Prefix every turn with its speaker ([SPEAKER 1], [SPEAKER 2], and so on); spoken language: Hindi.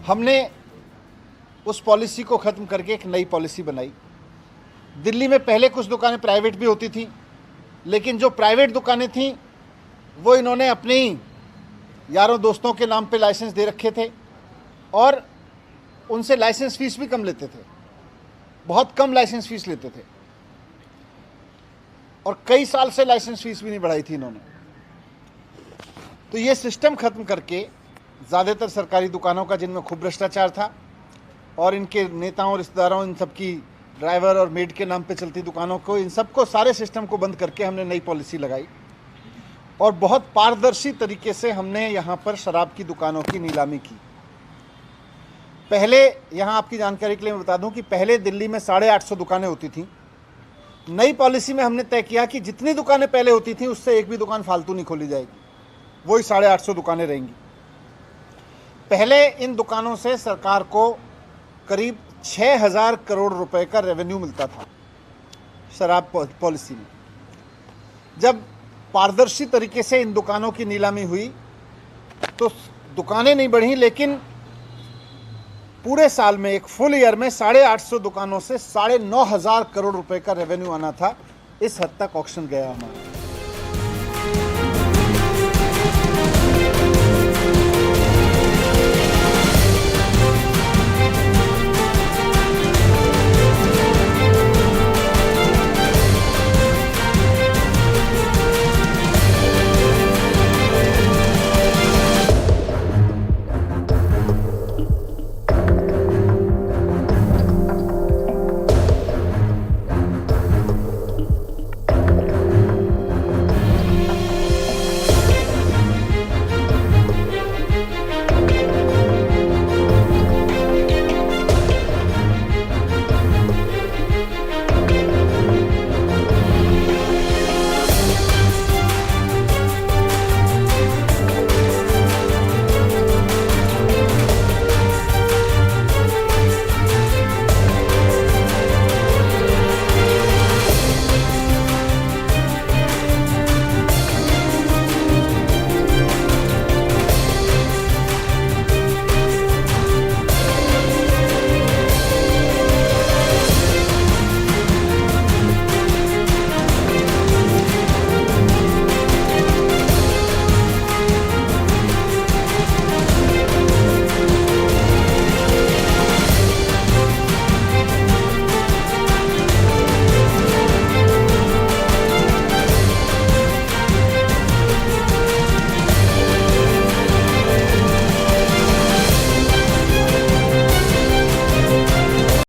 [SPEAKER 1] हमने उस पॉलिसी को ख़त्म करके एक नई पॉलिसी बनाई। दिल्ली में पहले कुछ दुकानें प्राइवेट भी होती थी, लेकिन जो प्राइवेट दुकानें थीं वो इन्होंने अपने ही यारों दोस्तों के नाम पे लाइसेंस दे रखे थे और उनसे लाइसेंस फ़ीस भी कम लेते थे, बहुत कम लाइसेंस फ़ीस लेते थे और कई साल से लाइसेंस फ़ीस भी नहीं बढ़ाई थी इन्होंने। तो ये सिस्टम ख़त्म करके ज़्यादातर सरकारी दुकानों का, जिनमें खूब भ्रष्टाचार था, और इनके नेताओं, रिश्तेदारों, इन सब की ड्राइवर और मेड के नाम पे चलती दुकानों को, इन सबको, सारे सिस्टम को बंद करके हमने नई पॉलिसी लगाई और बहुत पारदर्शी तरीके से हमने यहाँ पर शराब की दुकानों की नीलामी की। पहले, यहाँ आपकी जानकारी के लिए मैं बता दूं कि पहले दिल्ली में 850 दुकानें होती थीं। नई पॉलिसी में हमने तय किया कि जितनी दुकानें पहले होती थीं उससे एक भी दुकान फालतू नहीं खोली जाएगी, वही 850 दुकानें रहेंगी। पहले इन दुकानों से सरकार को करीब 6000 करोड़ रुपए का रेवेन्यू मिलता था शराब पॉलिसी में। जब पारदर्शी तरीके से इन दुकानों की नीलामी हुई तो दुकानें नहीं बढ़ी, लेकिन पूरे साल में, एक फुल ईयर में 850 दुकानों से 9500 करोड़ रुपए का रेवेन्यू आना था। इस हद तक ऑक्शन गया हमारा।